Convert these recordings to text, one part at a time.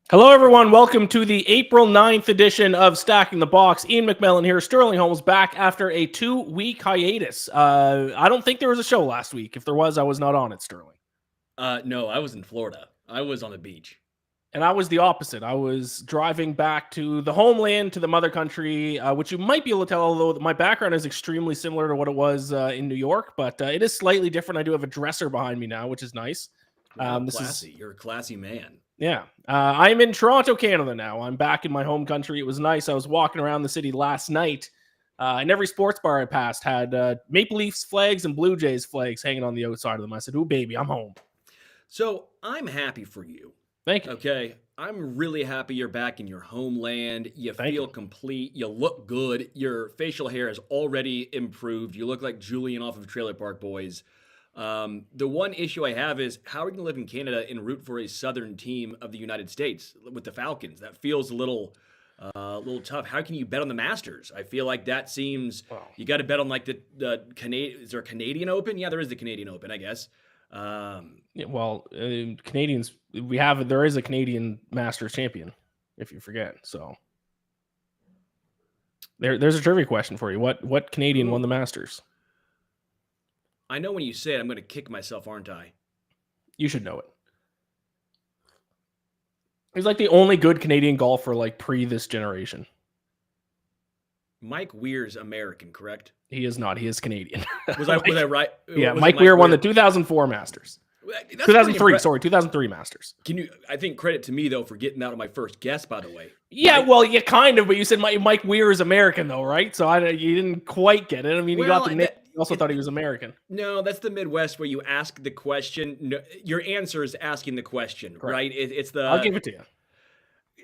Hello, everyone. Welcome to the April 9th edition of Stacking the Box. Iain McMillan here. Sterling Holmes back after a 2-week hiatus. I don't think there was a show last week. If there was, I was not on it, Sterling. No, I was in Florida. I was on the beach. And I was the opposite. I was driving back to the homeland, to the mother country, which you might be able to tell, although my background is extremely similar to what it was in New York, but it is slightly different. I do have a dresser behind me now, which is nice. Wow, classy. You're a classy man. Yeah. I'm in Toronto, Canada now. I'm back in my home country. It was nice. I was walking around the city last night, and every sports bar I passed had Maple Leafs flags and Blue Jays flags hanging on the outside of them. I said, "Ooh, baby, I'm home." So I'm happy for you. Thank you. Okay. I'm really happy you're back in your homeland. You feel complete. You look good. Your facial hair has already improved. You look like Julian off of Trailer Park Boys. The one issue I have is how are you going to live in Canada and root for a southern team of the United States with the Falcons? That feels a little tough. How can you bet on the Masters? I feel like that seems you got to bet on like the Canadian. Is there a Canadian Open? Yeah, there is the Canadian Open, I guess. Canadians, there is a Canadian Masters champion, if you forget. So there's a trivia question for you. What Canadian won the Masters? I know when you say it, I'm going to kick myself, aren't I? You should know it. He's like the only good Canadian golfer like pre this generation. Mike Weir's American, correct? He is not. He is Canadian. Was I right? Yeah, Mike Weir won the 2004 Masters. 2003 Masters. I think credit to me though for getting out of my first guess, by the way. Yeah, well, you kind of, but you said Mike Weir is American though, right? So you didn't quite get it. I mean, you got the name. You also thought he was American. No, that's the Midwest where you ask the question. No, your answer is asking the question, right? It's the. I'll give it to you.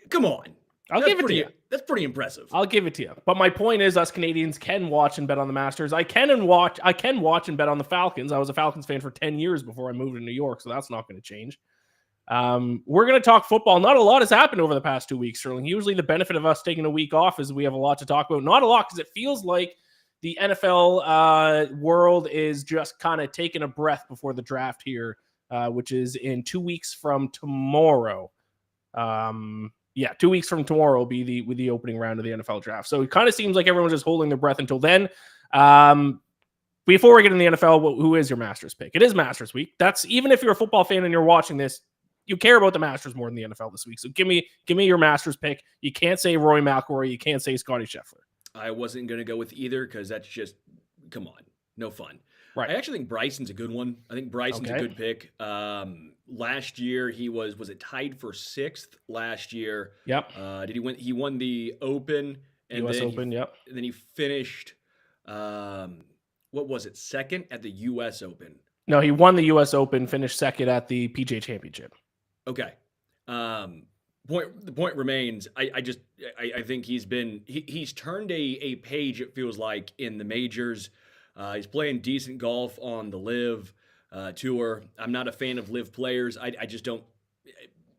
Come on. I'll give it to you. That's pretty impressive. I'll give it to you. But my point is, us Canadians can watch and bet on the Masters. I can watch and bet on the Falcons. I was a Falcons fan for 10 years before I moved to New York, so that's not going to change. We're going to talk football. Not a lot has happened over the past 2 weeks, Sterling. Usually the benefit of us taking a week off is we have a lot to talk about. Not a lot because it feels like the NFL world is just kind of taking a breath before the draft here, which is in 2 weeks from tomorrow. 2 weeks from tomorrow will be the opening round of the NFL draft. So it kind of seems like everyone's just holding their breath until then. Before we get in the NFL, who is your Masters pick? It is Masters week. That's even if you're a football fan and you're watching this, you care about the Masters more than the NFL this week. So give me your Masters pick. You can't say Rory McIlroy. You can't say Scottie Scheffler. I wasn't going to go with either because that's just, come on, no fun. Right. I actually think Bryson's a good one. I think Bryson's a good pick. Last year he was it tied for 6th last year? Yep. Did he win? He won the Open. And U.S. Open, yep. And then he finished, what was it, 2nd at the U.S. Open? No, he won the U.S. Open, finished 2nd at the PGA Championship. Okay. The point remains. I think he's turned a page. It feels like in the majors. He's playing decent golf on the Live Tour. I'm not a fan of Live players. I just don't.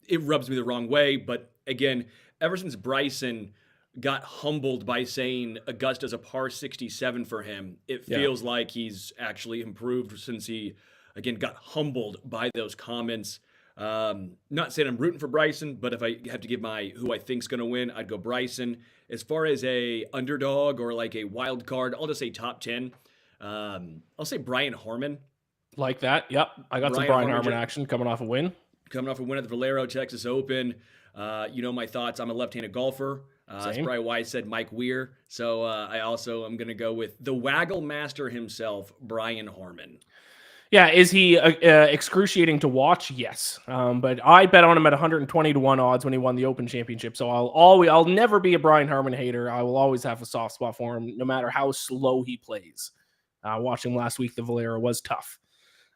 It rubs me the wrong way. But again, ever since Bryson got humbled by saying Augusta's a par 67 for him, it feels like he's actually improved since he again got humbled by those comments. Not saying I'm rooting for Bryson, but if I have to give who I think's going to win, I'd go Bryson. As far as a underdog or like a wild card, I'll just say top 10. I'll say Brian Harman. Like that. Yep. I got some Brian Harman action coming off a win. Coming off a win at the Valero Texas Open. You know my thoughts. I'm a left-handed golfer. That's probably why I said Mike Weir. So I also am going to go with the waggle master himself, Brian Harman. Yeah, is he excruciating to watch? Yes, but I bet on him at 120-1 odds when he won the Open Championship. So I'll never be a Brian Harman hater. I will always have a soft spot for him, no matter how slow he plays. Watching last week, the Valero was tough.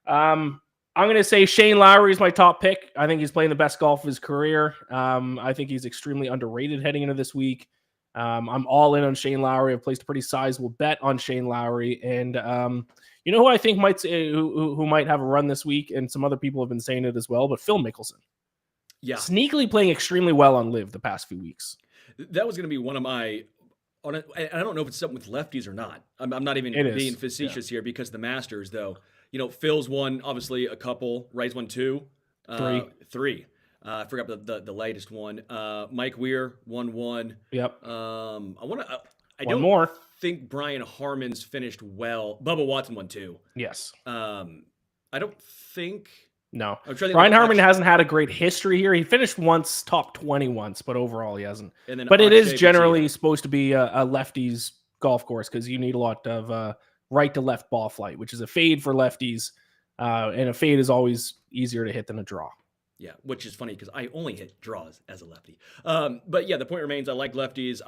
I'm going to say Shane Lowry is my top pick. I think he's playing the best golf of his career. I think he's extremely underrated heading into this week. I'm all in on Shane Lowry. I've placed a pretty sizable bet on Shane Lowry. And you know who I think who might have a run this week, and some other people have been saying it as well, but Phil Mickelson. Yeah. Sneakily playing extremely well on Live the past few weeks. That was going to be one of my... I don't know if it's something with lefties or not. I'm not even being facetious here because the Masters, though, Phil's won obviously a couple. Ray's won 2. 3. 3. I forgot the latest one. Mike Weir 1-1. Yep. I One don't more. think Brian Harmon's finished well. Bubba Watson won 2. Yes. I don't think. No. I'm trying to think Brian Harmon hasn't had a great history here. He finished once top 20 once, but overall he hasn't. And then but it is Akshay generally Bhatia. supposed to be a lefties golf course because you need a lot of right to left ball flight, which is a fade for lefties. And a fade is always easier to hit than a draw. Yeah, which is funny because I only hit draws as a lefty. But yeah, the point remains I like lefties.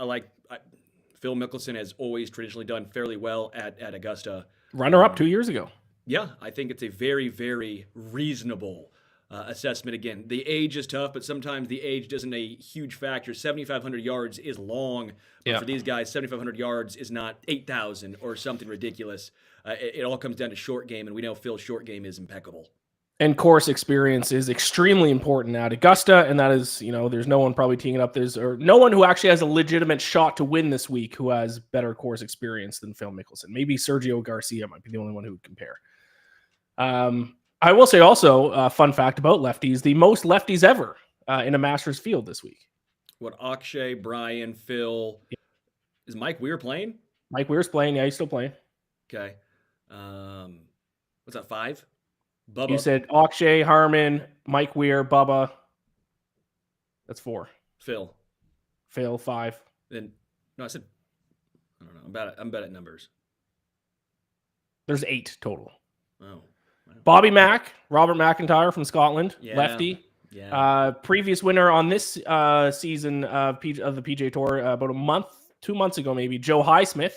Phil Mickelson has always traditionally done fairly well at Augusta. Runner up 2 years ago. Yeah, I think it's a very, very reasonable assessment. Again, the age is tough, but sometimes the age isn't a huge factor. 7,500 yards is long, but for these guys, 7,500 yards is not 8,000 or something ridiculous. It all comes down to short game, and we know Phil's short game is impeccable. And course experience is extremely important at Augusta, and that is, there's no one probably teeing it up. Or no one who actually has a legitimate shot to win this week who has better course experience than Phil Mickelson. Maybe Sergio Garcia might be the only one who would compare. I will say also, fun fact about lefties, the most lefties ever in a Masters field this week. What, Akshay, Brian, Phil? Yeah. Is Mike Weir playing? Mike Weir's playing. Yeah, he's still playing. Okay. What's that, 5? Bubba. You said Akshay, Harmon, Mike Weir, Bubba. That's 4. Phil, 5. Then, no, I said, I don't know. I'm bad at numbers. There's 8 total. Oh. Bobby Mack, Robert McIntyre from Scotland, yeah. lefty. Yeah. Previous winner on this season of the PGA Tour about 2 months ago, maybe. Joe Highsmith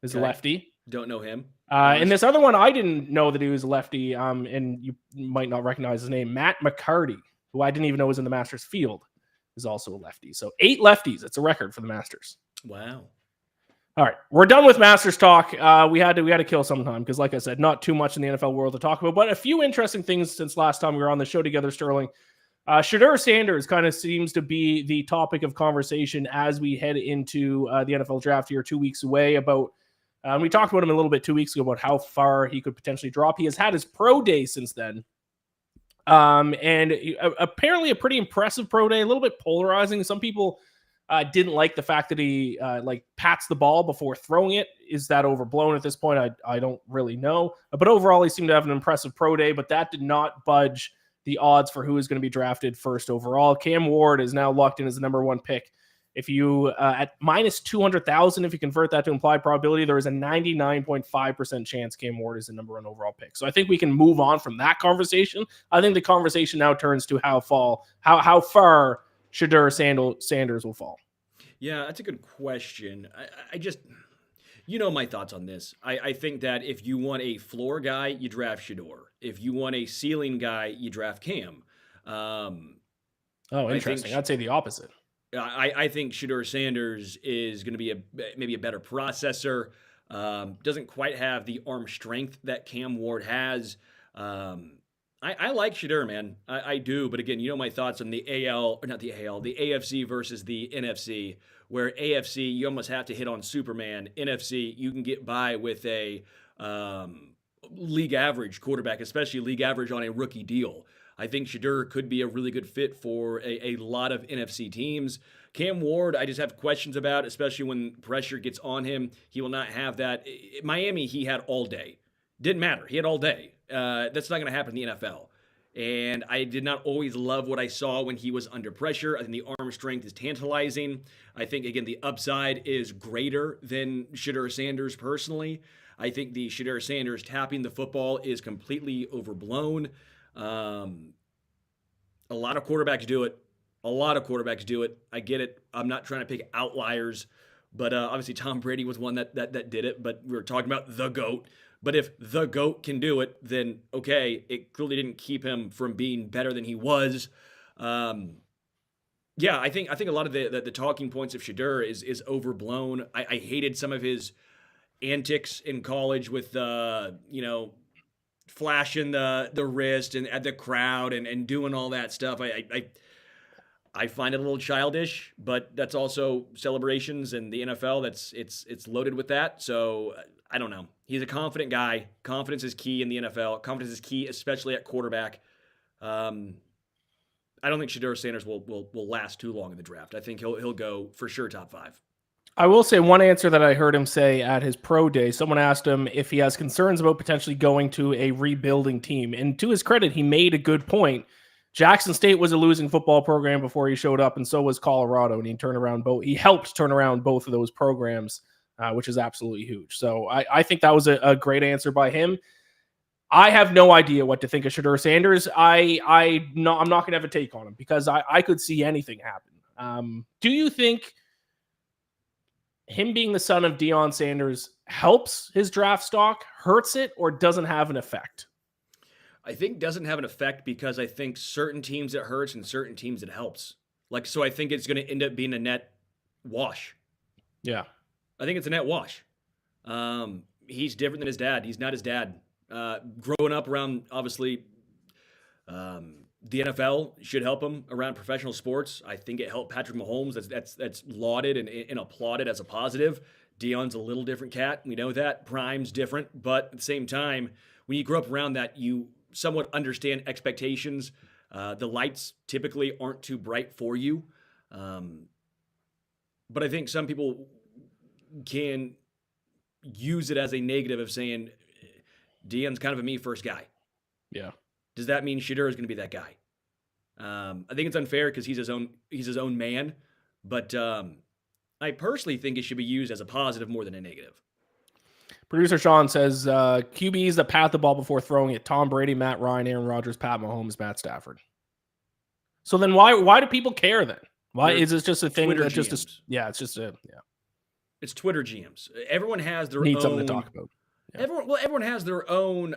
is a lefty. Don't know him. And this other one, I didn't know that he was a lefty, and you might not recognize his name. Matt McCarty, who I didn't even know was in the Masters field, is also a lefty. So 8 lefties. It's a record for the Masters. Wow. All right, we're done with Masters talk. We had to kill some time because, like I said, not too much in the NFL world to talk about, but a few interesting things since last time we were on the show together, Sterling. Shadeur Sanders kind of seems to be the topic of conversation as we head into the NFL draft here 2 weeks away. We talked about him a little bit 2 weeks ago about how far he could potentially drop. He has had his pro day since then. And apparently a pretty impressive pro day, a little bit polarizing. Some people didn't like the fact that he pats the ball before throwing it. Is that overblown at this point? I don't really know. But overall, he seemed to have an impressive pro day, but that did not budge the odds for who is going to be drafted first overall. Cam Ward is now locked in as the number 1 pick. If you, at minus 200,000, if you convert that to implied probability, there is a 99.5% chance Cam Ward is the number 1 overall pick. So I think we can move on from that conversation. I think the conversation now turns to how far Shadeur Sanders will fall. Yeah, that's a good question. I just, my thoughts on this. I think that if you want a floor guy, you draft Shadeur. If you want a ceiling guy, you draft Cam. Interesting. I'd say the opposite. I think Shadeur Sanders is going to be maybe a better processor. Doesn't quite have the arm strength that Cam Ward has. I like Shadeur, man. I do. But again, my thoughts on the the AFC versus the NFC, where AFC, you almost have to hit on Superman. NFC, you can get by with a league average quarterback, especially league average on a rookie deal. I think Shadeur could be a really good fit for a lot of NFC teams. Cam Ward, I just have questions about, especially when pressure gets on him. He will not have that. Miami, he had all day. Didn't matter. He had all day. That's not going to happen in the NFL. And I did not always love what I saw when he was under pressure. I think the arm strength is tantalizing. I think, again, the upside is greater than Shadeur Sanders personally. I think the Shadeur Sanders tapping the football is completely overblown. A lot of quarterbacks do it. I get it. I'm not trying to pick outliers, but obviously Tom Brady was one that did it. But we were talking about the GOAT. But if the GOAT can do it, then okay, it clearly didn't keep him from being better than he was. I think a lot of the talking points of Shadeur is overblown. I hated some of his antics in college with flashing the wrist and at the crowd and doing all that stuff. I find it a little childish, but that's also celebrations and the NFL. It's loaded with that. So I don't know. He's a confident guy. Confidence is key in the NFL. Confidence is key, especially at quarterback. I I don't think Shadeur Sanders will last too long in the draft. I think he'll go for sure top 5. I will say one answer that I heard him say at his pro day. Someone asked him if he has concerns about potentially going to a rebuilding team. And to his credit, he made a good point. Jackson State was a losing football program before he showed up, and so was Colorado. And he helped turn around both of those programs, which is absolutely huge. So I think that was a great answer by him. I have no idea what to think of Shadeur Sanders. I'm not going to have a take on him because I could see anything happen. Do you think him being the son of Deion Sanders helps his draft stock, hurts it, or doesn't have an effect? I think doesn't have an effect because I think certain teams it hurts and certain teams it helps. So I think it's going to end up being a net wash. Yeah. I think it's a net wash. He's different than his dad. He's not his dad. Growing up around, obviously, the NFL should help him around professional sports. I think it helped Patrick Mahomes. That's lauded and applauded as a positive. Deion's a little different cat. We know that. Prime's different. But at the same time, when you grow up around that, you somewhat understand expectations. The lights typically aren't too bright for you. But I think some people can use it as a negative of saying, Deion's kind of a me first guy. Yeah. Does that mean Shadeur is going to be that guy? I think it's unfair because he's his own man. But I personally think it should be used as a positive more than a negative. Producer Sean says QBs that pat the ball before throwing it: Tom Brady, Matt Ryan, Aaron Rodgers, Pat Mahomes, Matt Stafford. So then why do people care then? Why is this just a thing Twitter that just GMs. It's It's Twitter GMs. Everyone has their need own something to talk about. Yeah. Everyone has their own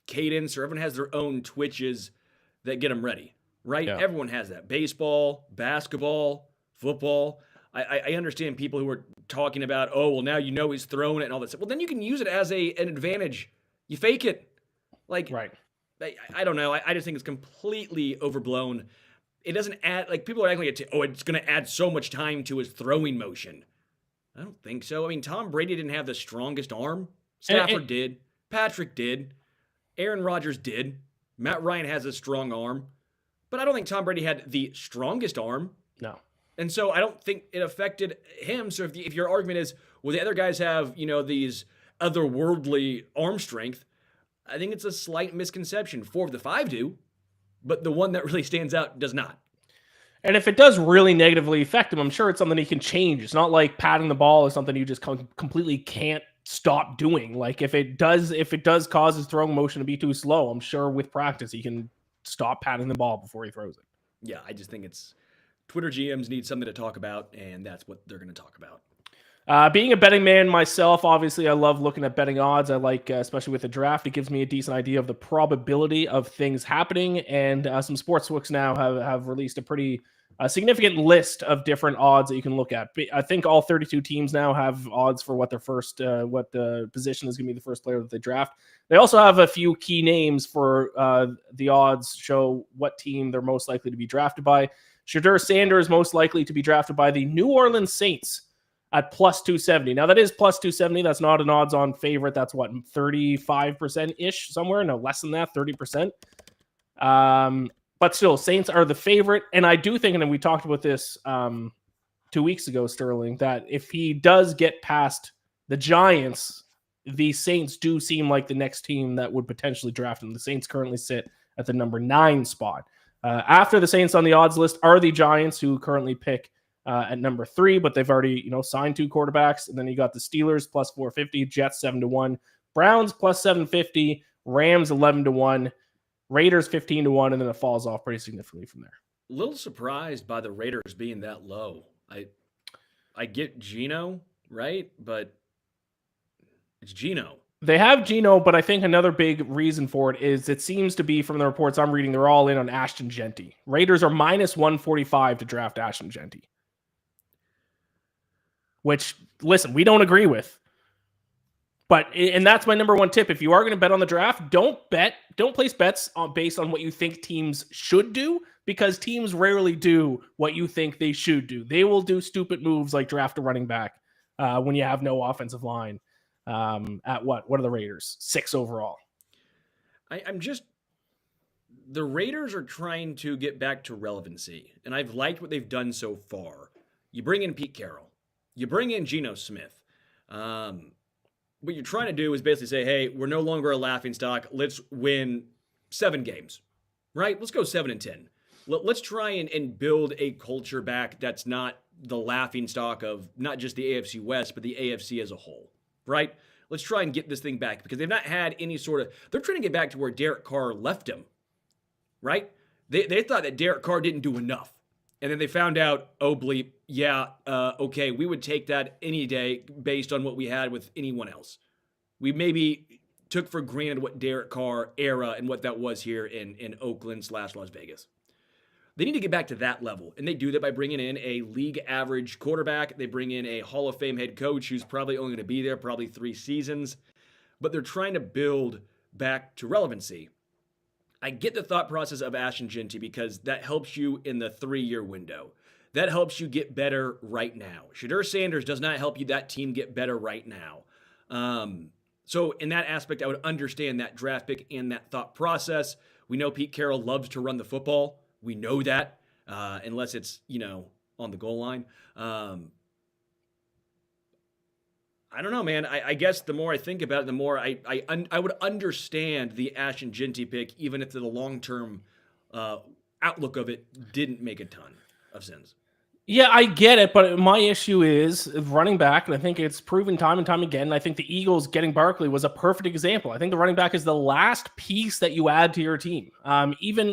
cadence, or everyone has their own twitches that get them ready, right? Yeah. Everyone has that. Baseball, basketball, football. I understand people who are talking about, oh, well, now you know he's throwing it and all that stuff. Well, then you can use it as an advantage. You fake it. Right. I don't know. I just think it's completely overblown. It doesn't add, people are acting like it's going to add so much time to his throwing motion. I don't think so. I mean, Tom Brady didn't have the strongest arm. Stafford did. Patrick did. Aaron Rodgers did. Matt Ryan has a strong arm. But I don't think Tom Brady had the strongest arm. No. And so I don't think it affected him. So if your argument is, well, the other guys have, these otherworldly arm strength, I think it's a slight misconception. 4 of the 5 do, but the one that really stands out does not. And if it does really negatively affect him, I'm sure it's something he can change. It's not like patting the ball is something you just completely can't stop doing. Like if it does cause his throwing motion to be too slow, I'm sure with practice he can stop patting the ball before he throws it. Yeah, I just think it's Twitter GMs need something to talk about, and that's what they're going to talk about. Being a betting man myself, obviously, I love looking at betting odds. I like, especially with the draft, it gives me a decent idea of the probability of things happening. And some sportsbooks now have released a pretty significant list of different odds that you can look at. I think all 32 teams now have odds for what the position is going to be the first player that they draft. They also have a few key names for the odds show what team they're most likely to be drafted by. Shadeur Sanders most likely to be drafted by the New Orleans Saints at plus 270. Now that is plus 270. That's not an odds-on favorite. That's what, 35%-ish somewhere? No, less than that, 30%. But still, Saints are the favorite. And I do think, and we talked about this 2 weeks ago, Sterling, that if he does get past the Giants, the Saints do seem like the next team that would potentially draft him. The Saints currently sit at the number 9 spot. After the Saints on the odds list are the Giants, who currently pick at number 3, but they've already signed 2 quarterbacks. And then you got the Steelers plus 450, Jets 7-1, Browns plus 750, Rams 11-1, Raiders 15-1, and then it falls off pretty significantly from there. A little surprised by the Raiders being that low. I get Geno, right? But it's Geno. They have Geno, but I think another big reason for it is it seems to be, from the reports I'm reading, they're all in on Ashton Jeanty. Raiders are minus 145 to draft Ashton Jeanty. Which, listen, we don't agree with. And that's my number one tip. If you are going to bet on the draft, don't place bets based on what you think teams should do, because teams rarely do what you think they should do. They will do stupid moves like draft a running back when you have no offensive line. At what are the Raiders? 6 overall. I'm just the Raiders are trying to get back to relevancy, and I've liked what they've done so far. You bring in Pete Carroll, you bring in Geno Smith. What you're trying to do is basically say, hey, we're no longer a laughingstock. Let's win 7 games, right? Let's go 7-10. Let's try and build a culture back that's not the laughingstock of not just the AFC West, but the AFC as a whole, right? Let's try and get this thing back because they've not had any sort of, they're trying to get back to where Derek Carr left him, right? They thought that Derek Carr didn't do enough. And then they found out, oh, bleep, yeah, okay, we would take that any day based on what we had with anyone else. We maybe took for granted what Derek Carr era and what that was here in Oakland/Las Vegas. They need to get back to that level, and they do that by bringing in a league average quarterback. They bring in a Hall of Fame head coach who's probably only going to be there probably 3 seasons, but they're trying to build back to relevancy. I get the thought process of Ashton Jeanty because that helps you in the 3-year window. That helps you get better right now. Shadeur Sanders does not help you that team get better right now. So in that aspect, I would understand that draft pick and that thought process. We know Pete Carroll loves to run the football. We know that, unless it's, on the goal line. I don't know, man. I guess the more I think about it, the more I would understand the Ashton Jeanty pick, even if the long-term outlook of it didn't make a ton of sense. Yeah, I get it, but my issue is running back, and I think it's proven time and time again. And I think the Eagles getting Barkley was a perfect example. I think the running back is the last piece that you add to your team.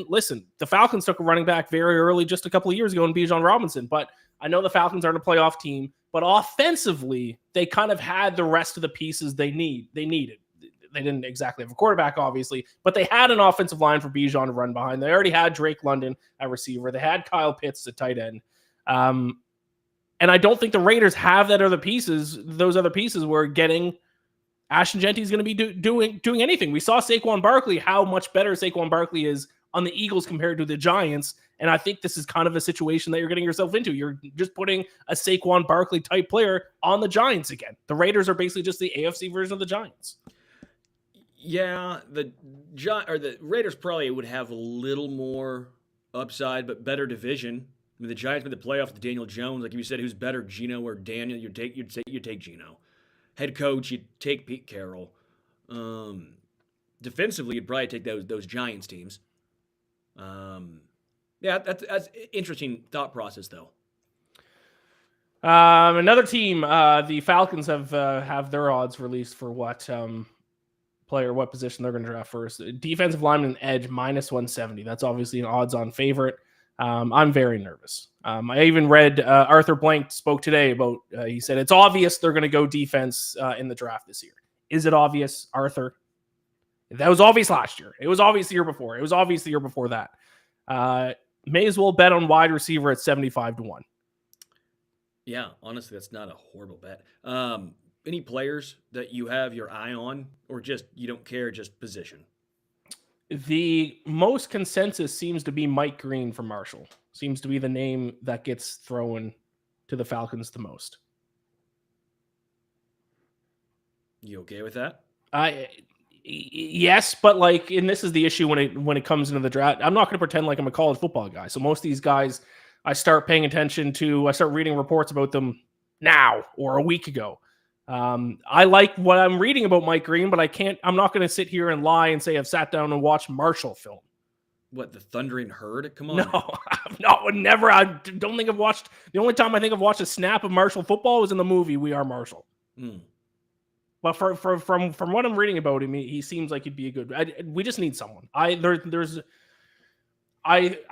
Listen, the Falcons took a running back very early just a couple of years ago in Bijan Robinson, but I know the Falcons aren't a playoff team, but offensively, they kind of had the rest of the pieces they needed. They didn't exactly have a quarterback, obviously, but they had an offensive line for Bijan to run behind. They already had Drake London at receiver. They had Kyle Pitts at tight end. And I don't think the Raiders have those other pieces where getting Ashton Jeanty is going to be doing anything. We saw Saquon Barkley, how much better Saquon Barkley is on the Eagles compared to the Giants. And I think this is kind of a situation that you're getting yourself into. You're just putting a Saquon Barkley type player on the Giants again. The Raiders are basically just the AFC version of the Giants. Yeah, the Raiders probably would have a little more upside, but better division. I mean, the Giants made the playoffs with Daniel Jones. Like you said, who's better, Geno or Daniel? You'd take Geno. Head coach, you'd take Pete Carroll. Defensively, you'd probably take those Giants teams. Yeah, that's an interesting thought process, though. Another team, the Falcons have their odds released for what position they're going to draft first. Defensive lineman edge -170. That's obviously an odds-on favorite. I'm very nervous. I even read Arthur Blank spoke today about, he said, it's obvious they're going to go defense in the draft this year. Is it obvious, Arthur? That was obvious last year. It was obvious the year before. It was obvious the year before that. May as well bet on wide receiver at 75-1. Yeah, honestly, that's not a horrible bet. Any players that you have your eye on, or just you don't care, just position? The most consensus seems to be Mike Green from Marshall. Seems to be the name that gets thrown to the Falcons the most. You okay with that? Yes, but and this is the issue when it comes into the draft. I'm not going to pretend like I'm a college football guy. So most of these guys, I start reading reports about them now or a week ago. I like what I'm reading about Mike Green, but I'm not going to sit here and lie and say I've sat down and watched Marshall film. What, the Thundering Herd? Come on. No, never. I don't think I've watched. The only time I think I've watched a snap of Marshall football was in the movie We Are Marshall. But from what I'm reading about him, he seems like he'd be a good. We just need someone. I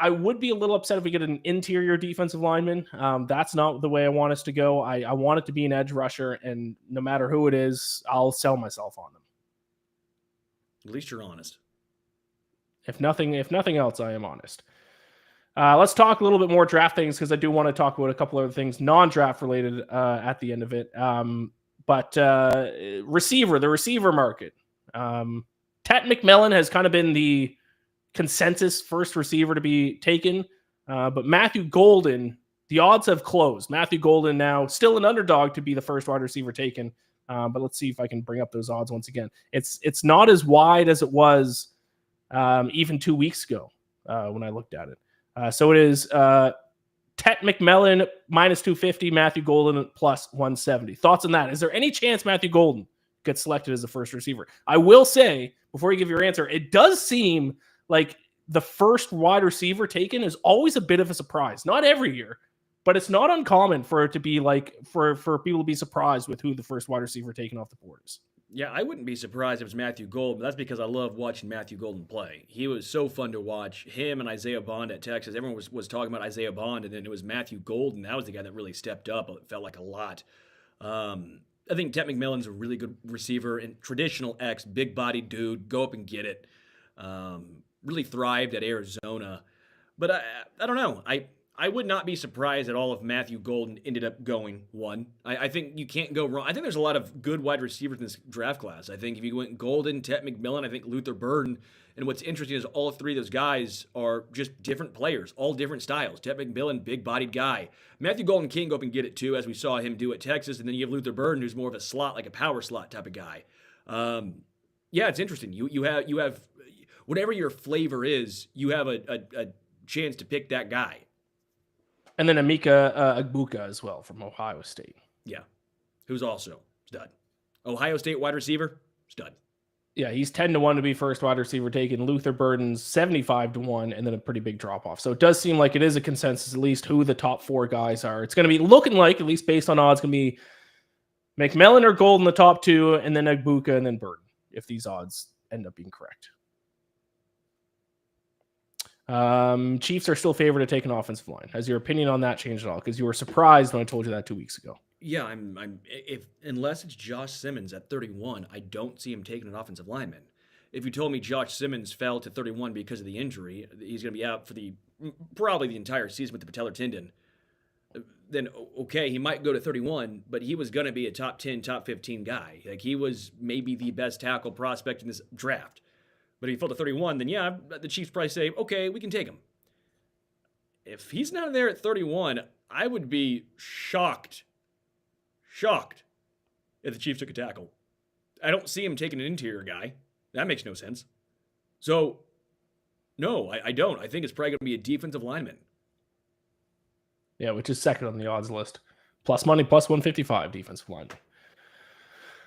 would be a little upset if we get an interior defensive lineman. That's not the way I want us to go. I want it to be an edge rusher, and no matter who it is, I'll sell myself on them. At least you're honest. If nothing else, I am honest. Let's talk a little bit more draft things because I do want to talk about a couple other things non-draft related at the end of it. But the receiver market. Tet McMillan has kind of been the consensus first receiver to be taken. But Matthew Golden, the odds have closed. Matthew Golden now still an underdog to be the first wide receiver taken. But let's see if I can bring up those odds once again. It's not as wide as it was even 2 weeks ago when I looked at it. So it is Tet McMillan minus 250, Matthew Golden plus 170. Thoughts on that? Is there any chance Matthew Golden gets selected as the first receiver? I will say, before you give your answer, it does seem like the first wide receiver taken is always a bit of a surprise. Not every year, but it's not uncommon for it to be like, for people to be surprised with who the first wide receiver taken off the board is. Yeah, I wouldn't be surprised if it was Matthew Golden. That's because I love watching Matthew Golden play. He was so fun to watch. Him and Isaiah Bond at Texas. Everyone was talking about Isaiah Bond, and then it was Matthew Golden. That was the guy that really stepped up. It felt like a lot. I think Tet McMillan's a really good receiver and traditional X, big-bodied dude. Go up and get it. Really thrived at Arizona. But I don't know. I would not be surprised at all if Matthew Golden ended up going one. I think you can't go wrong. I think there's a lot of good wide receivers in this draft class. I think if you went Golden, Tet McMillan, I think Luther Burden. And what's interesting is all three of those guys are just different players, all different styles. Tet McMillan, big-bodied guy. Matthew Golden can go up and get it too, as we saw him do at Texas. And then you have Luther Burden, who's more of a slot, like a power slot type of guy. Yeah, it's interesting. You have whatever your flavor is, you have a chance to pick that guy. And then Emeka Egbuka as well from Ohio State. Yeah, who's also stud. Ohio State wide receiver, stud. Yeah, he's 10-1 to be first wide receiver taken. Luther Burden's 75-1, and then a pretty big drop-off. So it does seem like it is a consensus, at least, who the top four guys are. It's going to be looking like, at least based on odds, going to be McMillan or Golden, the top two, and then Egbuka, and then Burden, if these odds end up being correct. Chiefs are still favored to take an offensive line. Has your opinion on that changed at all? Because you were surprised when I told you that 2 weeks ago. Yeah, unless it's Josh Simmons at 31, I don't see him taking an offensive lineman. If you told me Josh Simmons fell to 31 because of the injury, he's going to be out for probably the entire season with the patellar tendon, then okay, he might go to 31, but he was going to be a top 10, top 15 guy. Like, he was maybe the best tackle prospect in this draft. But if he fell to 31, then yeah, the Chiefs probably say, okay, we can take him. If he's not there at 31, I would be shocked if the Chiefs took a tackle. I don't see him taking an interior guy. That makes no sense. So, no, I don't. I think it's probably going to be a defensive lineman. Yeah, which is second on the odds list. Plus money, plus 155 defensive lineman.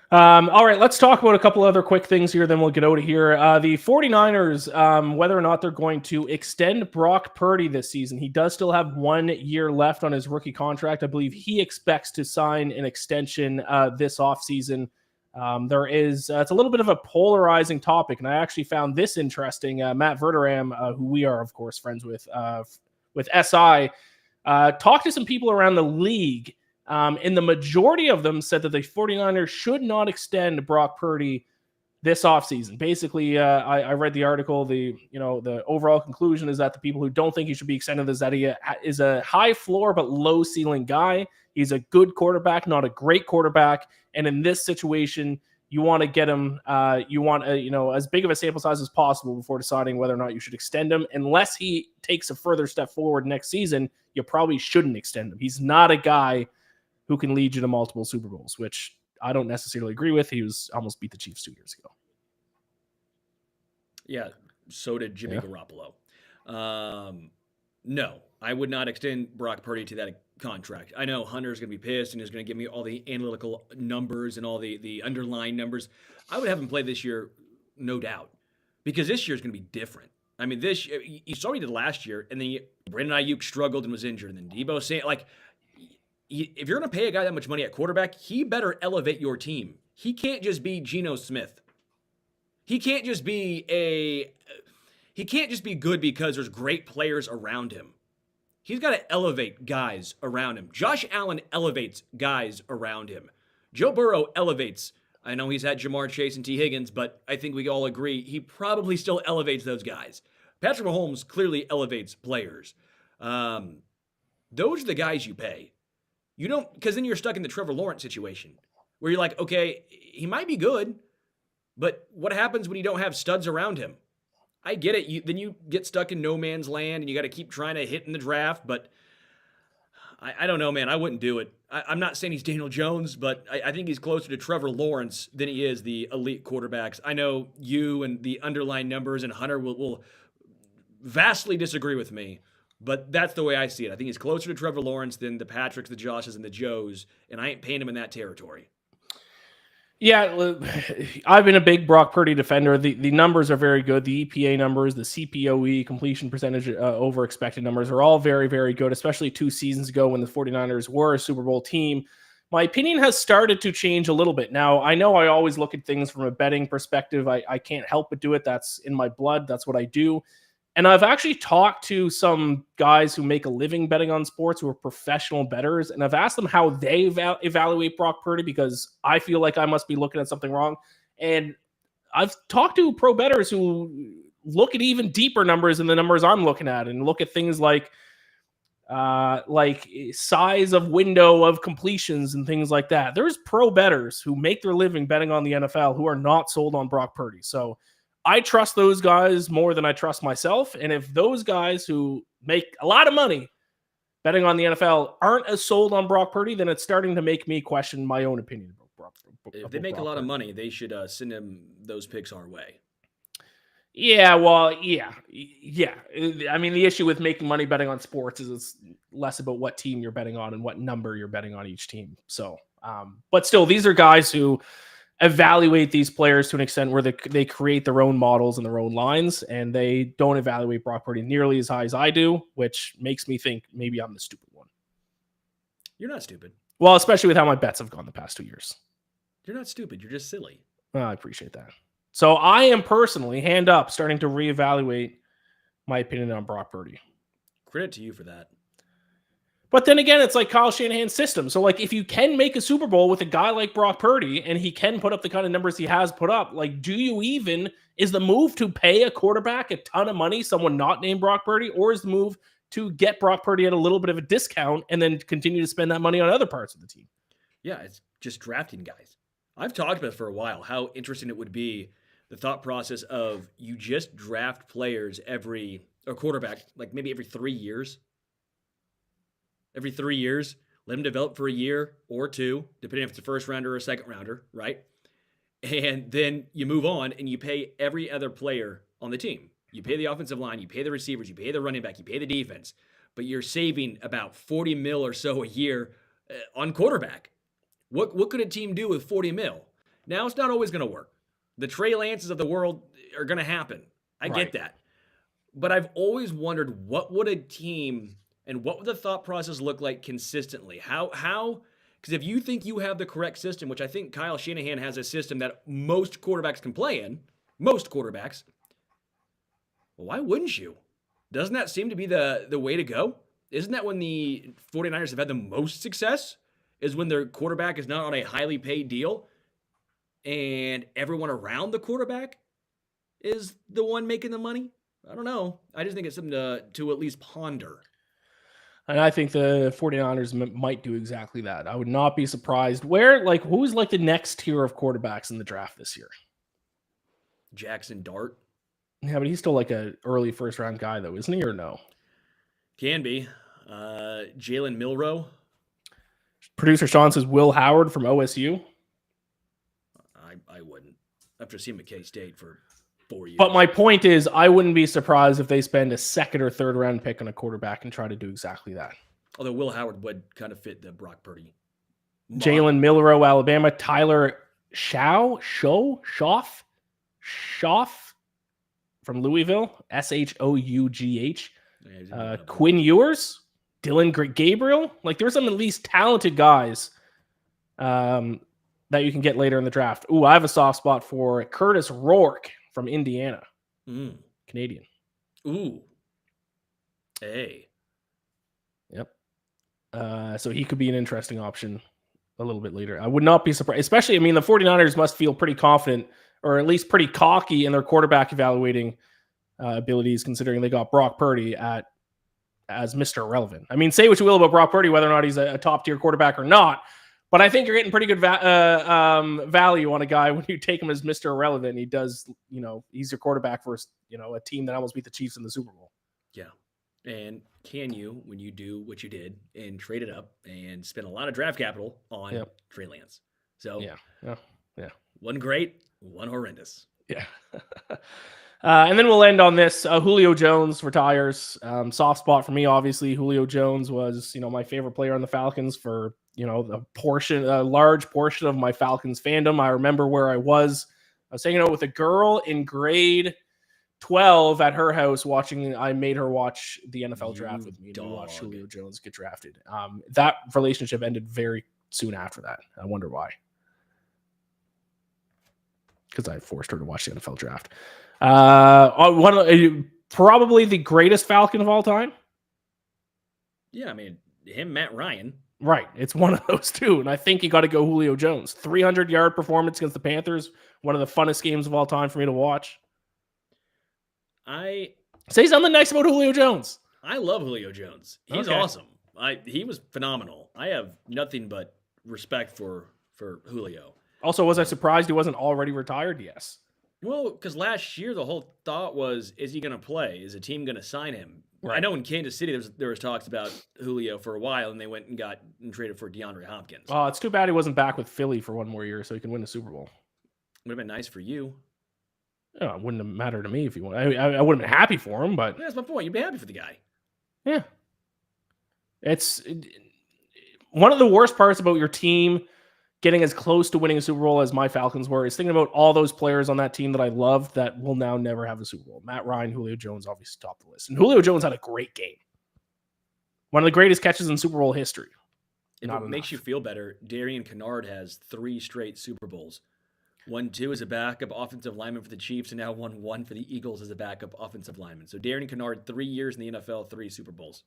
All right, let's talk about a couple other quick things here, then we'll get out of here. The 49ers, whether or not they're going to extend Brock Purdy this season. He does still have 1 year left on his rookie contract. I believe he expects to sign an extension this offseason. It's a little bit of a polarizing topic, and I actually found this interesting. Matt Verderam, who we are, of course, friends with SI, talked to some people around the league. And the majority of them said that the 49ers should not extend Brock Purdy this offseason. Basically, I read the article. The overall conclusion is that the people who don't think he should be extended is that he is a high floor but low ceiling guy. He's a good quarterback, not a great quarterback. And in this situation, you want to get him. You want as big of a sample size as possible before deciding whether or not you should extend him. Unless he takes a further step forward next season, you probably shouldn't extend him. He's not a guy who can lead you to multiple Super Bowls, which I don't necessarily agree with. He almost beat the Chiefs 2 years ago. Yeah, so did Jimmy Garoppolo. No, I would not extend Brock Purdy to that contract. I know Hunter's going to be pissed and is going to give me all the analytical numbers and all the underlying numbers. I would have him play this year, no doubt, because this year is going to be different. I mean, you saw what he did last year, and then Brandon Ayuk struggled and was injured, and then Deebo Samuel, if you're going to pay a guy that much money at quarterback, he better elevate your team. He can't just be Geno Smith. He can't just be good because there's great players around him. He's got to elevate guys around him. Josh Allen elevates guys around him. Joe Burrow elevates. I know he's had Jamar Chase and T. Higgins, but I think we all agree he probably still elevates those guys. Patrick Mahomes clearly elevates players. Those are the guys you pay. You don't, because then you're stuck in the Trevor Lawrence situation where you're like, okay, he might be good, but what happens when you don't have studs around him? I get it. Then you get stuck in no man's land and you got to keep trying to hit in the draft, but I don't know, man. I wouldn't do it. I'm not saying he's Daniel Jones, but I think he's closer to Trevor Lawrence than he is the elite quarterbacks. I know you and the underlying numbers and Hunter will vastly disagree with me, but that's the way I see it. I think he's closer to Trevor Lawrence than the Patricks, the Joshes, and the Joes, and I ain't paying him in that territory. Yeah, I've been a big Brock Purdy defender. The numbers are very good. The EPA numbers, the CPOE, completion percentage over expected numbers are all very, very good, especially 2 seasons ago when the 49ers were a Super Bowl team. My opinion has started to change a little bit. Now, I know I always look at things from a betting perspective. I can't help but do it. That's in my blood. That's what I do. And I've actually talked to some guys who make a living betting on sports who are professional bettors, and I've asked them how they evaluate Brock Purdy because I feel like I must be looking at something wrong. And I've talked to pro bettors who look at even deeper numbers than the numbers I'm looking at and look at things like size of window of completions and things like that. There's pro bettors who make their living betting on the NFL who are not sold on Brock Purdy. So I trust those guys more than I trust myself. And if those guys who make a lot of money betting on the NFL aren't as sold on Brock Purdy, then it's starting to make me question my own opinion about Brock. If they make a lot of money, they should send him those picks our way. Yeah, well, yeah. I mean, the issue with making money betting on sports is it's less about what team you're betting on and what number you're betting on each team. So, but still, these are guys who evaluate these players to an extent where they create their own models and their own lines, and they don't evaluate Brock Purdy nearly as high as I do, which makes me think maybe I'm the stupid one. You're not stupid. Well, especially with how my bets have gone the past 2 years. You're not stupid. You're just silly. I appreciate that. So I am personally, hand up, starting to reevaluate my opinion on Brock Purdy. Credit to you for that. But then again, it's like Kyle Shanahan's system. So, like, if you can make a Super Bowl with a guy like Brock Purdy and he can put up the kind of numbers he has put up, like, is the move to pay a quarterback a ton of money, someone not named Brock Purdy, or is the move to get Brock Purdy at a little bit of a discount and then continue to spend that money on other parts of the team? Yeah, it's just drafting guys. I've talked about it for a while, how interesting it would be, the thought process of you just draft players or quarterback, like maybe every 3 years. Every 3 years, let them develop for a year or two, depending if it's a first rounder or a second rounder, right? And then you move on and you pay every other player on the team. You pay the offensive line, you pay the receivers, you pay the running back, you pay the defense, but you're saving about 40 mil or so a year on quarterback. What could a team do with 40 mil? Now, it's not always going to work. The Trey Lances of the world are going to happen. I get that. But I've always wondered, what would a team and what would the thought process look like consistently? How? Because if you think you have the correct system, which I think Kyle Shanahan has a system that most quarterbacks can play in, well, why wouldn't you? Doesn't that seem to be the way to go? Isn't that when the 49ers have had the most success? Is when their quarterback is not on a highly paid deal and everyone around the quarterback is the one making the money? I don't know. I just think it's something to at least ponder. And I think the 49ers might do exactly that. I would not be surprised. Who's like the next tier of quarterbacks in the draft this year? Jackson Dart. Yeah, but he's still like an early first round guy though, isn't he, or no? Can be. Jalen Milroe. Producer Sean says Will Howard from OSU. I wouldn't. After seeing McKay State for 4 years. But my point is, I wouldn't be surprised if they spend a second or third round pick on a quarterback and try to do exactly that. Although Will Howard would kind of fit the Brock Purdy. Jalen Milroe, Alabama. Tyler Schauf from Louisville. Shough. Quinn Ewers. Dylan Gabriel. Like, there's some at least talented guys that you can get later in the draft. Ooh, I have a soft spot for Curtis Rourke from Indiana. Canadian. Ooh. Hey. Yep. So he could be an interesting option a little bit later. I would not be surprised. Especially, I mean, the 49ers must feel pretty confident or at least pretty cocky in their quarterback evaluating abilities, considering they got Brock Purdy as Mr. Irrelevant. I mean, say what you will about Brock Purdy, whether or not he's a top-tier quarterback or not, but I think you're getting pretty good value on a guy when you take him as Mr. Irrelevant. He does, he's your quarterback for, a team that almost beat the Chiefs in the Super Bowl. Yeah. And can you, when you do what you did and trade it up and spend a lot of draft capital on Trey Lance? So yeah. One great, one horrendous. Yeah. And then we'll end on this. Julio Jones retires. Soft spot for me, obviously. Julio Jones was, my favorite player on the Falcons for, a large portion of my Falcons fandom. I remember where I was hanging out with a girl in grade 12 at her house I made her watch the NFL draft with me. And we watched Julio Jones get drafted. That relationship ended very soon after that. I wonder why. Because I forced her to watch the NFL draft. Probably the greatest Falcon of all time. Yeah, I mean, Matt Ryan. Right. It's one of those two. And I think you got to go Julio Jones. 300-yard performance against the Panthers. One of the funnest games of all time for me to watch. Say something nice about Julio Jones. I love Julio Jones. He's awesome. He was phenomenal. I have nothing but respect for Julio. Also, was I surprised he wasn't already retired? Yes. Well, because last year the whole thought was, is he going to play? Is a team going to sign him? Right. I know in Kansas City there was talks about Julio for a while, and they went and traded for DeAndre Hopkins. Oh, it's too bad he wasn't back with Philly for one more year so he can win the Super Bowl. Would have been nice for you. Oh, it wouldn't have mattered to me if he won. I wouldn't have been happy for him, but... Yeah, that's my point. You'd be happy for the guy. Yeah. It's one of the worst parts about your team getting as close to winning a Super Bowl as my Falcons were is thinking about all those players on that team that I loved that will now never have a Super Bowl. Matt Ryan, Julio Jones obviously topped the list. And Julio Jones had a great game. One of the greatest catches in Super Bowl history. If it makes you feel better, Darian Kennard has 3 straight Super Bowls. 1-2 as a backup offensive lineman for the Chiefs, and now 1-1 for the Eagles as a backup offensive lineman. So Darian Kennard, 3 years in the NFL, 3 Super Bowls.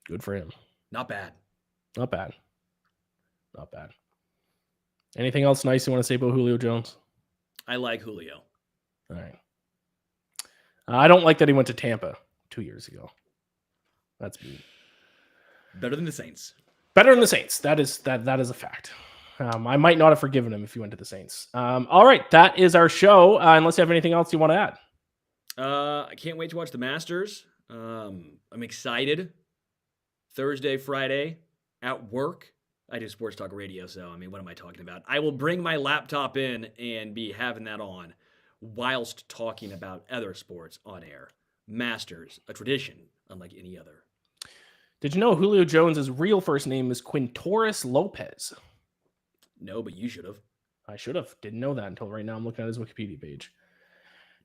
Good for him. Not bad. Not bad. Not bad. Anything else nice you want to say about Julio Jones? I like Julio. All right. I don't like that he went to Tampa 2 years ago. That's mean. Better than the Saints. Better than the Saints. That is a fact. I might not have forgiven him if he went to the Saints. All right, that is our show. Unless you have anything else you want to add. I can't wait to watch the Masters. I'm excited. Thursday, Friday, at work. I do sports talk radio, so I mean, what am I talking about? I will bring my laptop in and be having that on whilst talking about other sports on air. Masters, a tradition unlike any other. Did you know Julio Jones' real first name is Quintoris Lopez? No, but you should have. I should have. Didn't know that until right now. I'm looking at his Wikipedia page.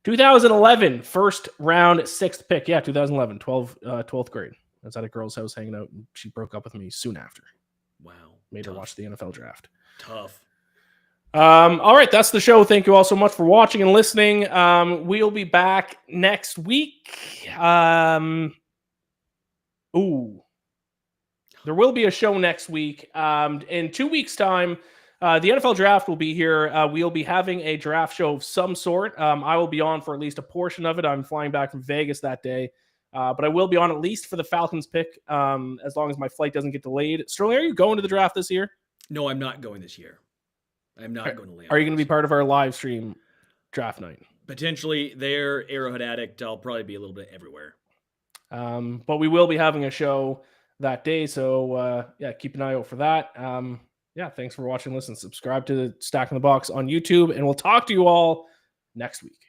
2011, first round, 6th pick. Yeah, 2011, 12th grade. I was at a girl's house hanging out, and she broke up with me soon after. Wow. Made her watch the NFL draft. Tough. All right, that's the show. Thank you all so much for watching and listening. We'll be back next week. There will be a show next week. In 2 weeks' time, the NFL draft will be here. We'll be having a draft show of some sort. I will be on for at least a portion of it. I'm flying back from Vegas that day. But I will be on at least for the Falcons pick, as long as my flight doesn't get delayed. Sterling, are you going to the draft this year? No, I'm not going this year. I'm not going to land. Are you going to be part of our live stream draft night? Potentially there, Arrowhead Addict. I'll probably be a little bit everywhere. But we will be having a show that day. So, keep an eye out for that. Thanks for watching. Listen, subscribe to the Stack in the Box on YouTube, and we'll talk to you all next week.